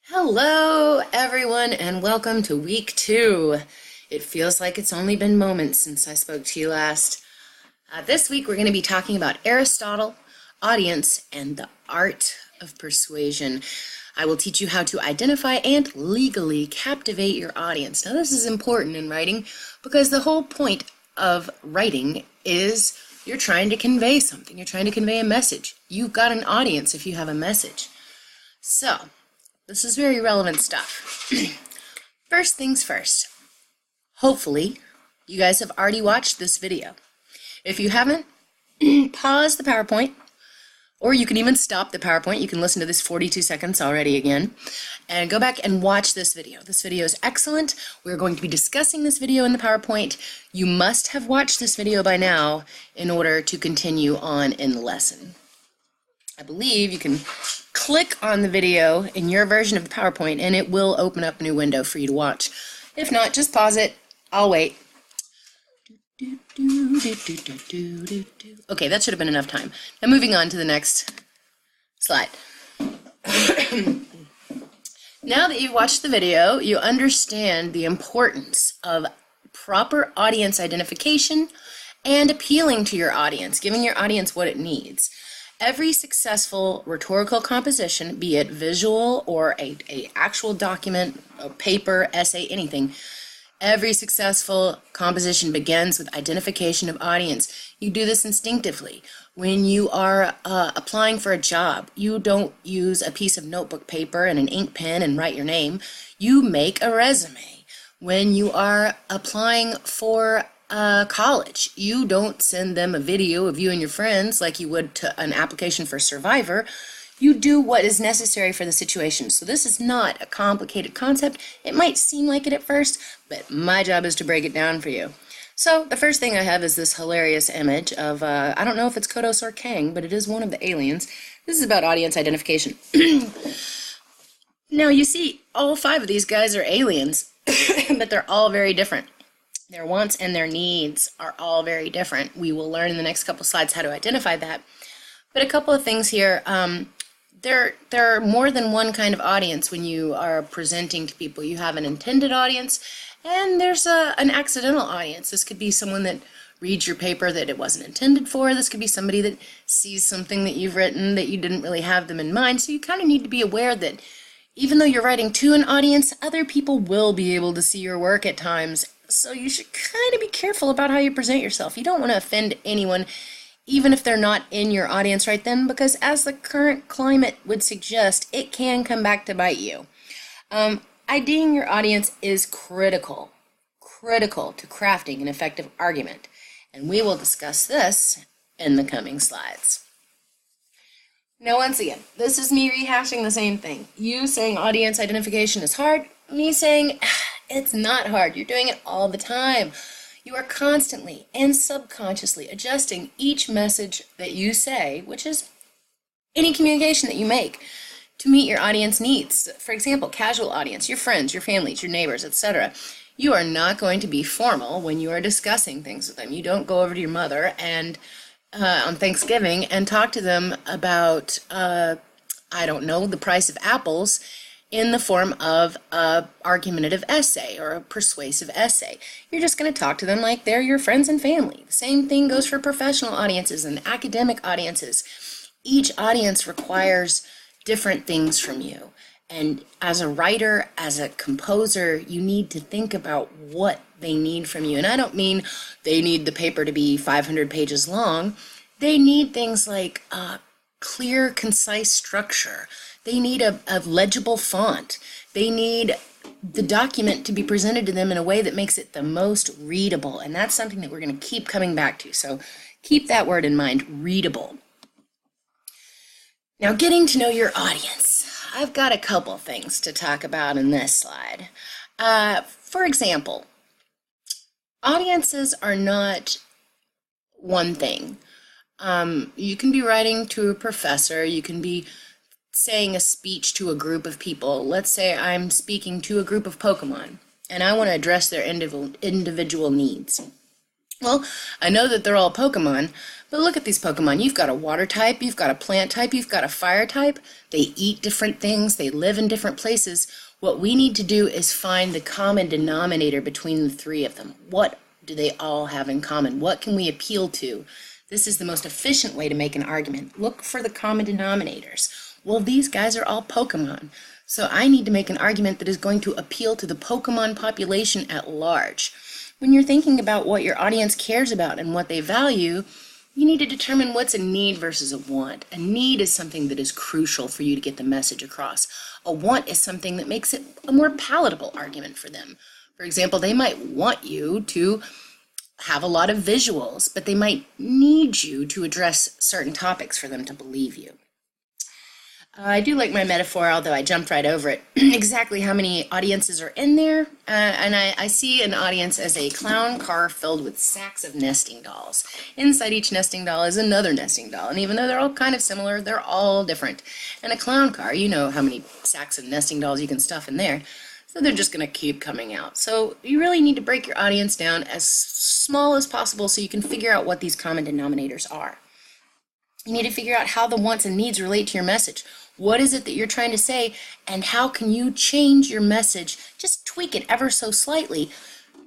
Hello, everyone, and welcome to week 2. It feels like it's only been moments since I spoke to you last. This week, we're going to be talking about Aristotle, audience, and the art of persuasion. I will teach you how to identify and legally captivate your audience. Now, this is important in writing because the whole point of writing is you're trying to convey something. You're trying to convey a message. You've got an audience if you have a message. So, this is very relevant stuff. First things first. Hopefully, you guys have already watched this video. If you haven't, pause the PowerPoint, or you can even stop the PowerPoint. You can listen to this 42 seconds already again, and go back and watch this video. This video is excellent. We're going to be discussing this video in the PowerPoint. You must have watched this video by now in order to continue on in the lesson. I believe you can click on the video in your version of the PowerPoint and it will open up a new window for you to watch. If not, just pause it. I'll wait. Okay, that should have been enough time. Now moving on to the next slide. Now that you've watched the video, you understand the importance of proper audience identification and appealing to your audience, giving your audience what it needs. Every successful rhetorical composition, be it visual or a actual document, a paper, essay, anything, every successful composition begins with identification of audience. You do this instinctively. When you are applying for a job, you don't use a piece of notebook paper and an ink pen and write your name. You make a resume. When you are applying for college, you don't send them a video of you and your friends like you would to an application for Survivor. You do what is necessary for the situation. So this is not a complicated concept. It might seem like it at first, but my job is to break it down for you. So the first thing I have is this hilarious image of, I don't know if it's Kodos or Kang, but it is one of the aliens. This is about audience identification. Now you see, all 5 of these guys are aliens, but they're all very different. Their wants and their needs are all very different. We will learn in the next couple slides how to identify that. But a couple of things here. There are more than one kind of audience when you are presenting to people. You have an intended audience, and there's an accidental audience. This could be someone that reads your paper that it wasn't intended for. This could be somebody that sees something that you've written that you didn't really have them in mind. So you kind of need to be aware that even though you're writing to an audience, other people will be able to see your work at times. So you should kind of be careful about how you present yourself. You don't want to offend anyone, even if they're not in your audience right then, because as the current climate would suggest, it can come back to bite you. IDing your audience is critical to crafting an effective argument, and we will discuss this in the coming slides. Now, once again, this is me rehashing the same thing. You saying audience identification is hard, me saying it's not hard. You're doing it all the time. You are constantly and subconsciously adjusting each message that you say, which is any communication that you make, to meet your audience needs. For example, casual audience, your friends, your families, your neighbors, etc. You are not going to be formal when you are discussing things with them. You don't go over to your mother and on Thanksgiving and talk to them about, I don't know, the price of apples in the form of an argumentative essay or a persuasive essay. You're just going to talk to them like they're your friends and family. The same thing goes for professional audiences and academic audiences. Each audience requires different things from you. And as a writer, as a composer, you need to think about what they need from you. And I don't mean they need the paper to be 500 pages long. They need things like clear, concise structure. They need a legible font. They need the document to be presented to them in a way that makes it the most readable. And that's something that we're going to keep coming back to. So keep that word in mind, readable. Now, getting to know your audience. I've got a couple things to talk about in this slide. For example, audiences are not one thing. You can be writing to a professor. You can be saying a speech to a group of people. Let's say I'm speaking to a group of Pokemon, and I want to address their individual needs. Well, I know that they're all Pokemon, But look at these Pokemon. You've got a water type, you've got a plant type, you've got a fire type. They eat different things, they live in different places. What we need to do is find the common denominator between the three of them. What do they all have in common? What can we appeal to? This is the most efficient way to make an argument. Look for the common denominators. Well, these guys are all Pokemon. So I need to make an argument that is going to appeal to the Pokemon population at large. When you're thinking about what your audience cares about and what they value, you need to determine what's a need versus a want. A need is something that is crucial for you to get the message across. A want is something that makes it a more palatable argument for them. For example, they might want you to have a lot of visuals, but they might need you to address certain topics for them to believe you. I do like my metaphor, although I jumped right over it. Exactly how many audiences are in there? And I see an audience as a clown car filled with sacks of nesting dolls. Inside each nesting doll is another nesting doll, and even though they're all kind of similar, they're all different. And a clown car, you know how many sacks of nesting dolls you can stuff in there, so they're just going to keep coming out. So you really need to break your audience down as small as possible so you can figure out what these common denominators are. You need to figure out how the wants and needs relate to your message. What is it that you're trying to say, and how can you change your message, just tweak it ever so slightly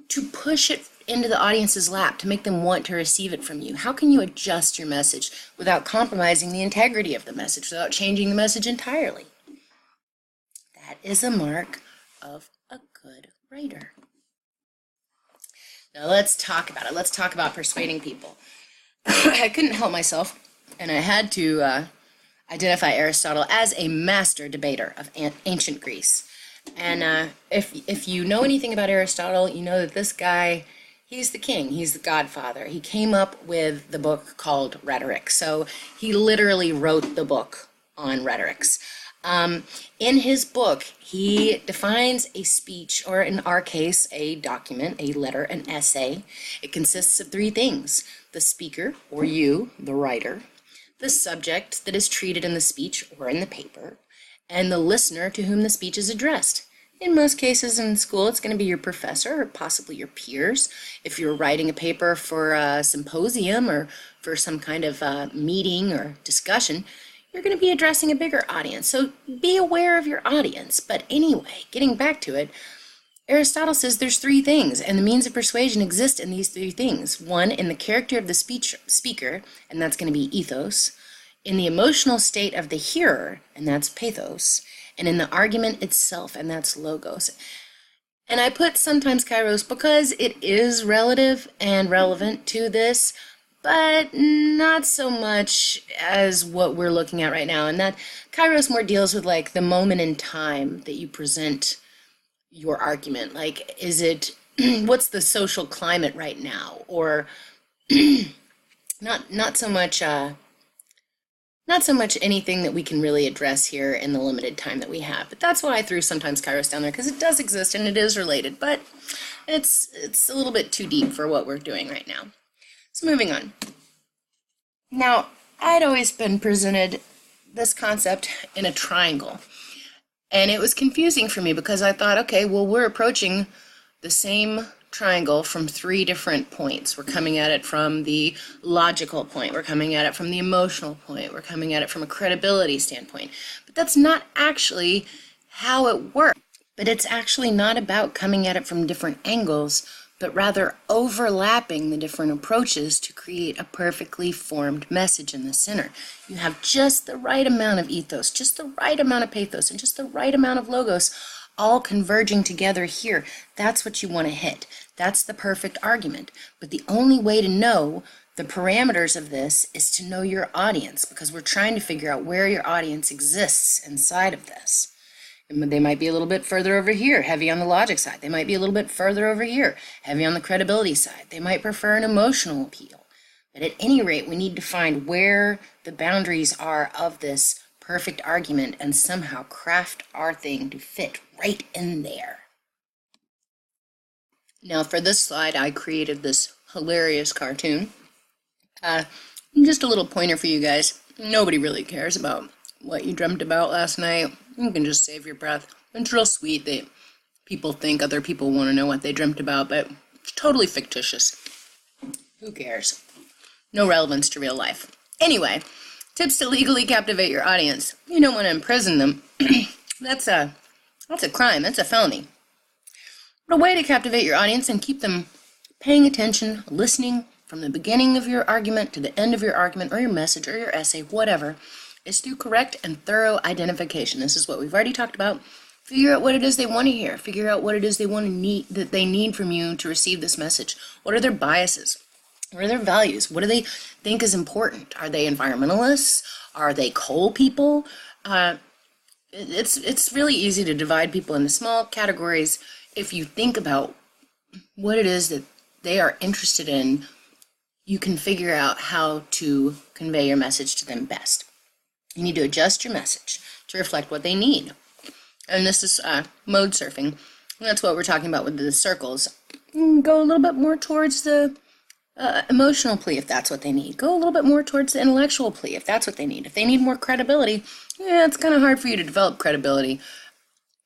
to push it into the audience's lap, to make them want to receive it from you? How can you adjust your message without compromising the integrity of the message, without changing the message entirely? That is a mark of a good writer. Now let's talk about it. Let's talk about persuading people. I couldn't help myself, and I had to identify Aristotle as a master debater of ancient Greece. And if you know anything about Aristotle, you know that this guy, he's the king, he's the godfather. He came up with the book called Rhetoric. So he literally wrote the book on rhetorics. In his book, he defines a speech, or in our case, a document, a letter, an essay. It consists of three things: the speaker, or you, the writer, the subject that is treated in the speech or in the paper, and the listener to whom the speech is addressed. In most cases in school, it's going to be your professor or possibly your peers. If you're writing a paper for a symposium or for some kind of meeting or discussion, you're going to be addressing a bigger audience. So be aware of your audience. But anyway, getting back to it, Aristotle says there's three things, and the means of persuasion exist in these three things. One, in the character of the speaker, and that's going to be ethos. In the emotional state of the hearer, and that's pathos. And in the argument itself, and that's logos. And I put sometimes kairos because it is relative and relevant to this, but not so much as what we're looking at right now. And that kairos more deals with like the moment in time that you present your argument. Like, is it, what's the social climate right now? Or not so much anything that we can really address here in the limited time that we have. But that's why I threw sometimes kairos down there, because it does exist and it is related, but it's a little bit too deep for what we're doing right now. So moving on. Now, I'd always been presented this concept in a triangle. And it was confusing for me because I thought, okay, well, we're approaching the same triangle from three different points. We're coming at it from the logical point. We're coming at it from the emotional point. We're coming at it from a credibility standpoint. But that's not actually how it works. But it's actually not about coming at it from different angles, but rather overlapping the different approaches to create a perfectly formed message in the center. You have just the right amount of ethos, just the right amount of pathos, and just the right amount of logos all converging together here. That's what you want to hit. That's the perfect argument. But the only way to know the parameters of this is to know your audience, because we're trying to figure out where your audience exists inside of this. They might be a little bit further over here, heavy on the logic side. They might be a little bit further over here, heavy on the credibility side. They might prefer an emotional appeal. But at any rate, we need to find where the boundaries are of this perfect argument and somehow craft our thing to fit right in there. Now for this slide, I created this hilarious cartoon. Just a little pointer for you guys. Nobody really cares about what you dreamt about last night. You can just save your breath. It's real sweet that people think other people want to know what they dreamt about, but it's totally fictitious. Who cares? No relevance to real life. Anyway, tips to legally captivate your audience. You don't want to imprison them. That's a crime. That's a felony. But a way to captivate your audience and keep them paying attention, listening from the beginning of your argument to the end of your argument or your message or your essay, whatever, is through correct and thorough identification. This is what we've already talked about. Figure out what it is they want to hear. Figure out what it is they need from you to receive this message. What are their biases? What are their values? What do they think is important? Are they environmentalists? Are they coal people? It's really easy to divide people into small categories if you think about what it is that they are interested in. You can figure out how to convey your message to them best. You need to adjust your message to reflect what they need. And this is mode surfing. And that's what we're talking about with the circles. Go a little bit more towards the emotional plea if that's what they need. Go a little bit more towards the intellectual plea if that's what they need. If they need more credibility, yeah, it's kind of hard for you to develop credibility,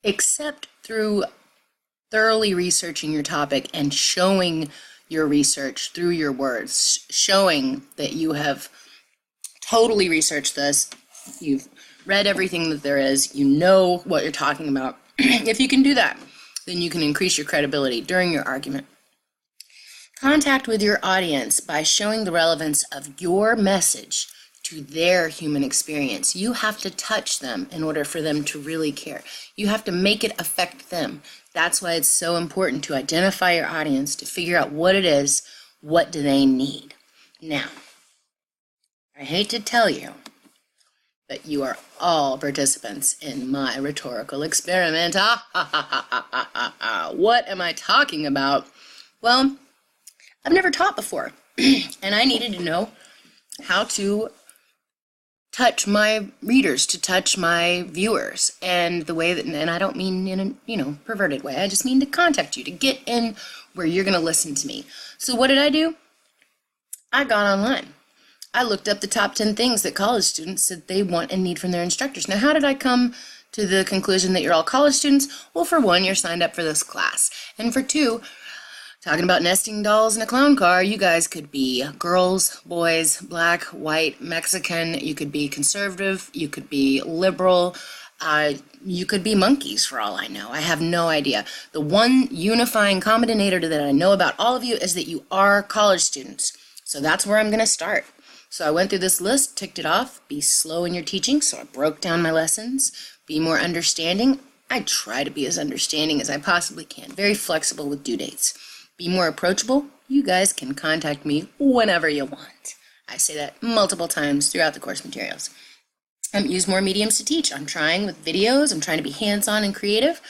except through thoroughly researching your topic and showing your research through your words, showing that you have totally researched this, you've read everything that there is, you know what you're talking about. If you can do that, then you can increase your credibility during your argument. Contact with your audience by showing the relevance of your message to their human experience. You have to touch them in order for them to really care. You have to make it affect them. That's why it's so important to identify your audience, to figure out what it is, what do they need. Now, I hate to tell you, but you are all participants in my rhetorical experiment. What am I talking about? Well, I've never taught before, and I needed to know how to touch my readers, to touch my viewers, and the way that, and I don't mean in a, perverted way, I just mean to contact you, to get in where you're going to listen to me. So what did I do? I got online. I looked up the top 10 things that college students said they want and need from their instructors. Now, how did I come to the conclusion that you're all college students? Well, for one, you're signed up for this class. And for two, talking about nesting dolls in a clown car, you guys could be girls, boys, black, white, Mexican. You could be conservative. You could be liberal. You could be monkeys for all I know. I have no idea. The one unifying common denominator that I know about all of you is that you are college students. So that's where I'm going to start. So I went through this list, ticked it off. Be slow in your teaching. So I broke down my lessons. Be more understanding. I try to be as understanding as I possibly can. Very flexible with due dates. Be more approachable. You guys can contact me whenever you want. I say that multiple times throughout the course materials. Use more mediums to teach. I'm trying with videos. I'm trying to be hands-on and creative.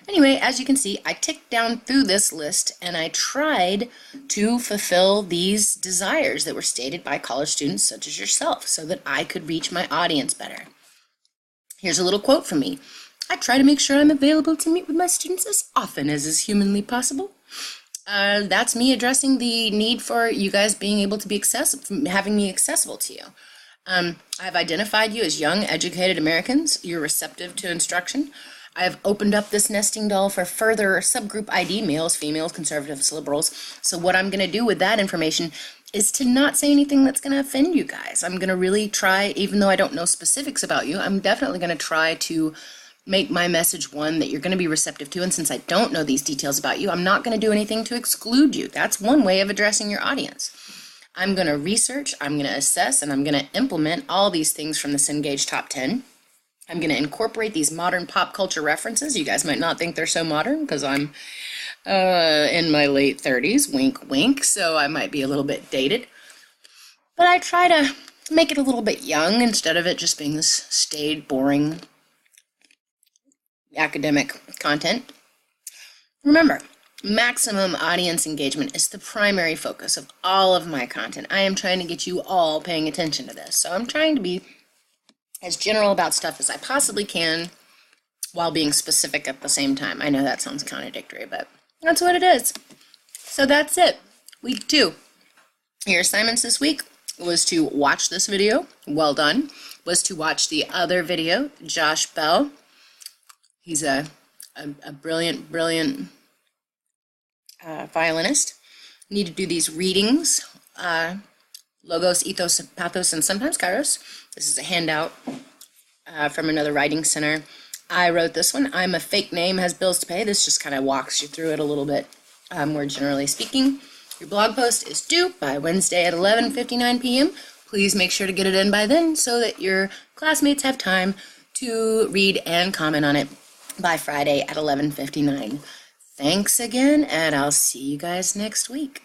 Anyway, as you can see, I ticked down through this list and I tried to fulfill these desires that were stated by college students such as yourself so that I could reach my audience better. Here's a little quote from me. I try to make sure I'm available to meet with my students as often as is humanly possible. That's me addressing the need for you guys being able to be accessible, having me accessible to you. I've identified you as young, educated Americans. You're receptive to instruction. I've opened up this nesting doll for further subgroup ID, males, females, conservatives, liberals. So what I'm going to do with that information is to not say anything that's going to offend you guys. I'm going to really try, even though I don't know specifics about you, I'm definitely going to try to make my message one that you're going to be receptive to. And since I don't know these details about you, I'm not going to do anything to exclude you. That's one way of addressing your audience. I'm going to research, I'm going to assess, and I'm going to implement all these things from this Engage Top 10. I'm going to incorporate these modern pop culture references. You guys might not think they're so modern because I'm in my late 30s, wink, wink, so I might be a little bit dated. But I try to make it a little bit young instead of it just being this staid, boring academic content. Remember, maximum audience engagement is the primary focus of all of my content. I am trying to get you all paying attention to this. So I'm trying to be as general about stuff as I possibly can while being specific at the same time. I know that sounds contradictory, but that's what it is. So that's it. Week 2. Your assignments this week was to watch this video. Well done. Was to watch the other video, Josh Bell. He's a brilliant, brilliant violinist. You need to do these readings. Logos, Ethos, Pathos, and sometimes Kairos. This is a handout from another writing center. I wrote this one. I'm a Fake Name Has Bills to Pay. This just kind of walks you through it a little bit more generally speaking. Your blog post is due by Wednesday at 11:59 p.m. Please make sure to get it in by then so that your classmates have time to read and comment on it by Friday at 11:59. Thanks again, and I'll see you guys next week.